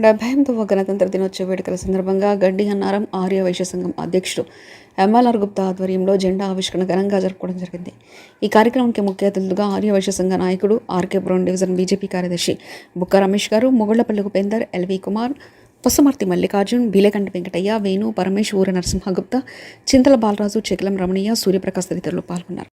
78వ గణతంత్ర దినోత్సవ వేడుకల సందర్భంగా గడ్డి అన్నారం ఆర్య వైశ్య సంఘం అధ్యక్షుడు ఎంఎల్ఆర్ గుప్తా ఆధ్వర్యంలో జెండా ఆవిష్కరణ ఘనంగా జరుపుకోవడం జరిగింది. ఈ కార్యక్రమానికి ముఖ్య అతిథులుగా ఆర్య వైశ్య సంఘ నాయకుడు ఆర్కే బ్రౌన్ డివిజన్ బీజేపీ కార్యదర్శి బుక్క రమేష్ గారు, మొగుళ్లపల్లి ఉపేందర్, ఎల్వి కుమార్, పసుమర్తి మల్లికార్జున్, బీలకంటి వెంకటయ్య, వేణు, పరమేష్, ఊర నరసింహగుప్తా, చింతల బాలరాజు, చెకిలం రమణయ్య, సూర్యప్రకాశ్ తదితరులు పాల్గొన్నారు.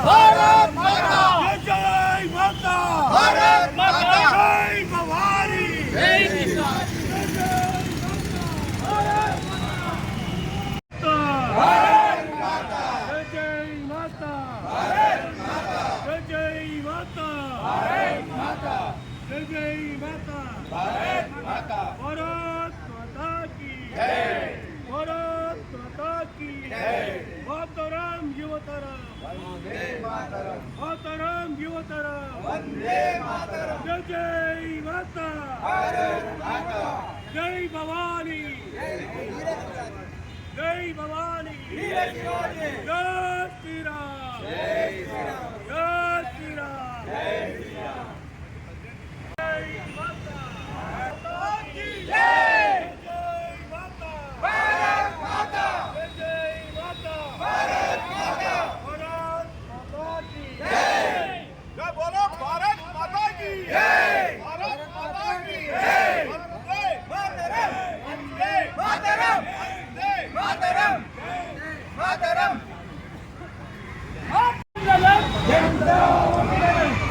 भारत माता जय माता भारत माता जय भवानी जय किसान भारत माता जय माता भारत माता जय माता भारत माता जय माता भारत माता भारत माता की जय भारत माता की जय मातरम युवतरम वंदे मातरम मातरम युवतरम वंदे मातरम जय माता भारत माता जय भवानी जय भवानी जय श्री राम जय श्री राम जय श्री राम जय श्री राम जय माता की जय जय माता भारत माता जय माता भारत माता भारत माता की जय जय बोलो भारत माता की जय भारत माता की जय वंदे मातरम वंदे मातरम वंदे मातरम मातरम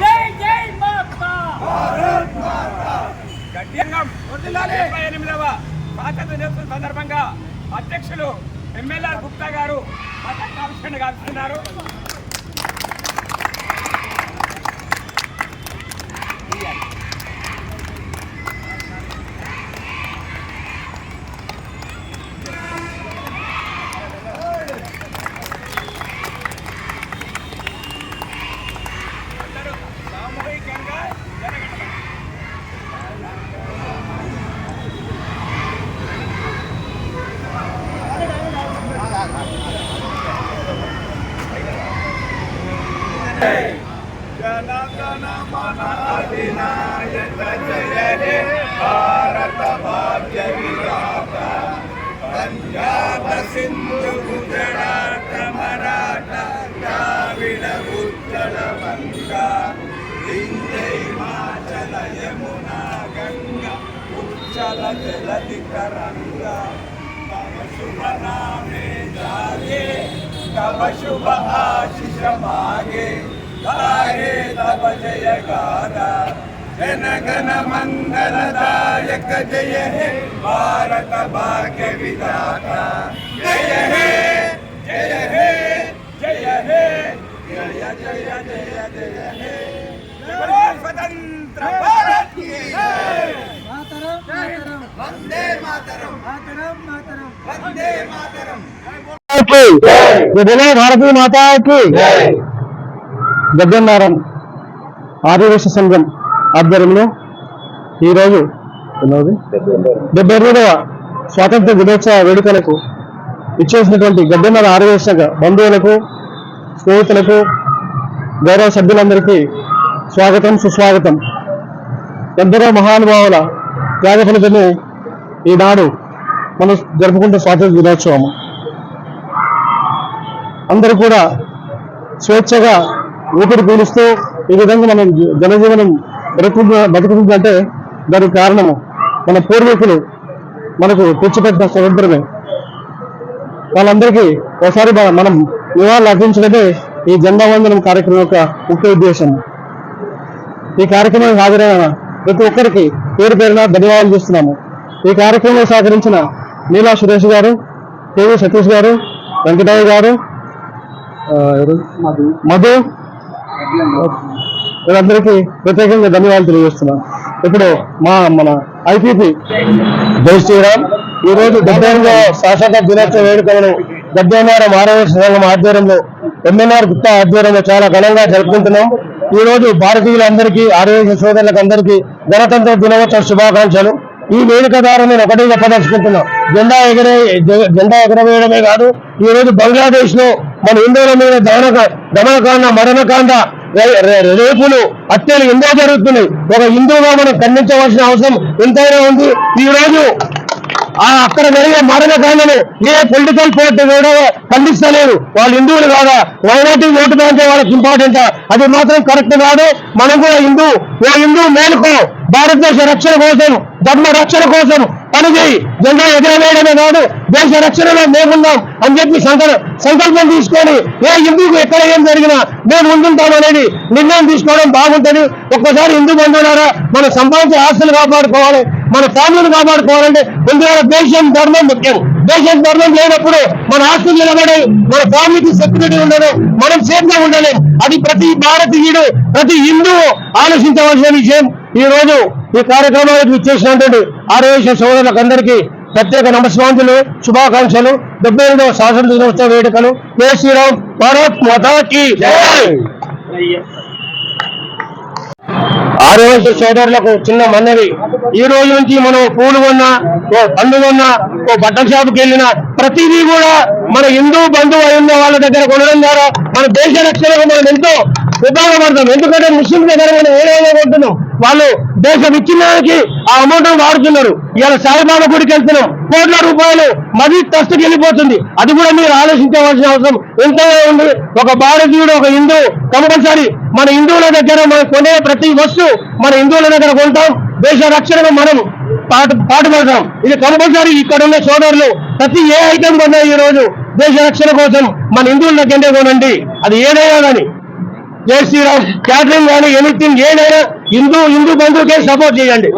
जय जय माता भारत माता గడ్డియంగం 78వ స్వాతంత్ర దినోత్సవం సందర్భంగా అధ్యక్షులు ఎంఎల్ఆర్ గుప్తా గారు పతాకావిష్కరణ గావిస్తున్నారు. అందరూ సామూహికంగా జరగండి. జన జన మన అధినాయక జయ హే భారత భాగ్య విధాత పంజాబ సింధు గుజరాత మరాఠ ద్రావిడ ఉత్తర వంగా వింధ్య హిమాచల యమునా గంగా ఉచ్చల జలధి తరంగా తవ శుభ నామే జాగే तब शुभ आशीष मागे गाहे तब जय गाथा जन गण मंगलदायक जय हे भारत भाग्य विधाता जय हे जय हे जय हे जय जय जय जय हे बोलो स्वतंत्र भारत की जय मातरम मातरम वंदे मातरम मातरम मातरम वंदे मातरम భారతీయ మాతా కి గద్దెన్నారం ఆదివాసీ సంఘం ఆధ్వర్యంలో ఈరోజు 78వ స్వాతంత్ర దినోత్సవ వేడుకలకు ఇచ్చేసినటువంటి గద్దెన్నారం ఆదివాసీ సంఘ బంధువులకు, స్నేహితులకు, గౌరవ సభ్యులందరికీ స్వాగతం, సుస్వాగతం. ఎందరో మహానుభావుల త్యాగ ఫలితమే ఈనాడు మనం జరుపుకుంటే స్వాతంత్ర దినోత్సవము. అందరూ కూడా స్వేచ్ఛగా ఊపిరి పీలుస్తూ ఈ విధంగా మనం జనజీవనం బతుకుతుందంటే దానికి కారణము మన పూర్వీకులు మనకు తెచ్చిపెట్టిన స్వతంత్రమే. వాళ్ళందరికీ ఒకసారి మనం నివాళులు అర్పించడమే ఈ జెండా వందనం కార్యక్రమం యొక్క ముఖ్య ఉద్దేశం. ఈ కార్యక్రమానికి హాజరైన ప్రతి ఒక్కరికి పేరు పేరున ధన్యవాదాలు చేస్తున్నాము. ఈ కార్యక్రమంలో సహకరించిన నీలా సురేష్ గారు, కేవీ సతీష్ గారు, వెంకటయ్య గారు, మధు, వీళ్ళందరికీ ప్రత్యేకంగా ధన్యవాదాలు తెలియజేస్తున్నాను. ఇప్పుడు మన ఐపీపీ జై శ్రీరామ్ ఈ రోజు 78వ స్వాతంత్ర దినోత్సవ వేడుకలను గడ్డేనారం ఆరోగ్య సంఘం ఆధ్వర్యంలో ఎంఎన్ఆర్ గుప్తా ఆధ్వర్యంలో చాలా ఘనంగా జరుపుకుంటున్నాం. ఈ రోజు భారతీయులందరికీ ఆరోగ్య సోదరులకు అందరికీ గణతంత్ర దినోత్సవ శుభాకాంక్షలు. ఈ వేడుక ద్వారా నేను ఒకటే చెప్పదలుచుకుంటున్నా, జెండా ఎగరవేయడమే కాదు, ఈ రోజు బంగ్లాదేశ్ లో మన హిందువుల మీద దమనకాండ మరణకాండ రేపులు హత్యలు ఎన్నో జరుగుతున్నాయి. ఒక హిందువుగా మనం ఖండించవలసిన అవసరం ఎంతైనా ఉంది. ఈ రోజు అక్కడ జరిగే మరణకాండను ఏ పొలిటికల్ పార్టీ కూడా ఖండిస్తలేదు. వాళ్ళు హిందువులు కాదా, మైనార్టీ ఓటు బ్యాంకే వాళ్ళకి ఇంపార్టెంట్, అది మాత్రం కరెక్ట్ కాదు. మనం కూడా హిందూ మేలుకో, భారతదేశ రక్షణ కోసం, ధర్మ రక్షణ కోసం పనిచేయి. జెండా ఎగరవేయడమే కాదు, దేశ రక్షణలో మేమున్నాం అని చెప్పి సంకల్పం తీసుకొని ఏ హిందూకు ఎక్కడ ఏం జరిగినా మేము ముందుంటామనేది నిర్ణయం తీసుకోవడం బాగుంటుంది. ఒక్కసారి హిందూ బంధువులారా, మనం సంపాదించే ఆస్తులు కాపాడుకోవాలి, మన ఫ్యామిలీని కాపాడుకోవాలంటే ముందుగా దేశం ధర్మం ముఖ్యం. దేశం ధర్మం లేనప్పుడు మన ఆస్తులు నిలబడే, మన ఫ్యామిలీకి సెక్యూరిటీ ఉండడం, మనం సేఫ్ గా ఉండలేం. అది ప్రతి భారతీయుడు, ప్రతి హిందువు ఆలోచించవలసిన విషయం. ఈ రోజు ఈ కార్యక్రమానికి ఇచ్చేసినటువంటి ఆరోగ్య సోదరులకు అందరికీ ప్రత్యేక నమస్కారాలు, శుభాకాంక్షలు. 78వ స్వాతంత్ర దినోత్సవ వేడుకలు. జై శ్రీరామ్, భారత్ మాతా కీ జై. ఆరోగ్య సోదరులకు చిన్న మనవి, ఈ రోజు నుంచి మనం పూలు కొన్నా, పండు కొన్నా, బట్టల షాపుకి వెళ్ళినా ప్రతిదీ కూడా మన హిందూ బంధువు అయిన వాళ్ళ దగ్గర కొనడం ద్వారా మన దేశ రక్షణకు మనం ఎంతో ఉపయోగపడతాం. ఎందుకంటే ముస్లిం దగ్గర మనం ఏదైనా కొంటున్నాం, వాళ్ళు దేశ విచ్ఛిన్నానికి ఆ అమౌంట్ వాడుతున్నారు. ఇవాళ సాయిబాబా గుడికి వెళ్తున్నాం, కోట్ల రూపాయలు మరీ ట్రస్ట్కి వెళ్ళిపోతుంది. అది కూడా మీరు ఆలోచించవలసిన అవసరం ఎంతైనా ఉంది. ఒక భారతీయుడు, ఒక హిందూ కంపల్సరీ మన హిందువుల దగ్గర మనం కొనే ప్రతి వస్తువు మన హిందువుల దగ్గర కొంటాం. దేశ రక్షణకు మనం పాటుపడతాం. ఇది కంపల్సరీ. ఇక్కడ ఉన్న సోదరులు ప్రతి ఏ ఐటమ్ కొన్నా ఈ రోజు దేశ రక్షణ కోసం మన హిందువుల దగ్గరే కొనండి, అది ఏదైనా కానీ. జై శ్రీరామ్. క్యాటరింగ్ కానీ ఎనీథింగ్ ఏదైనా హిందూ బంధువుకే సపోర్ట్ చేయండి.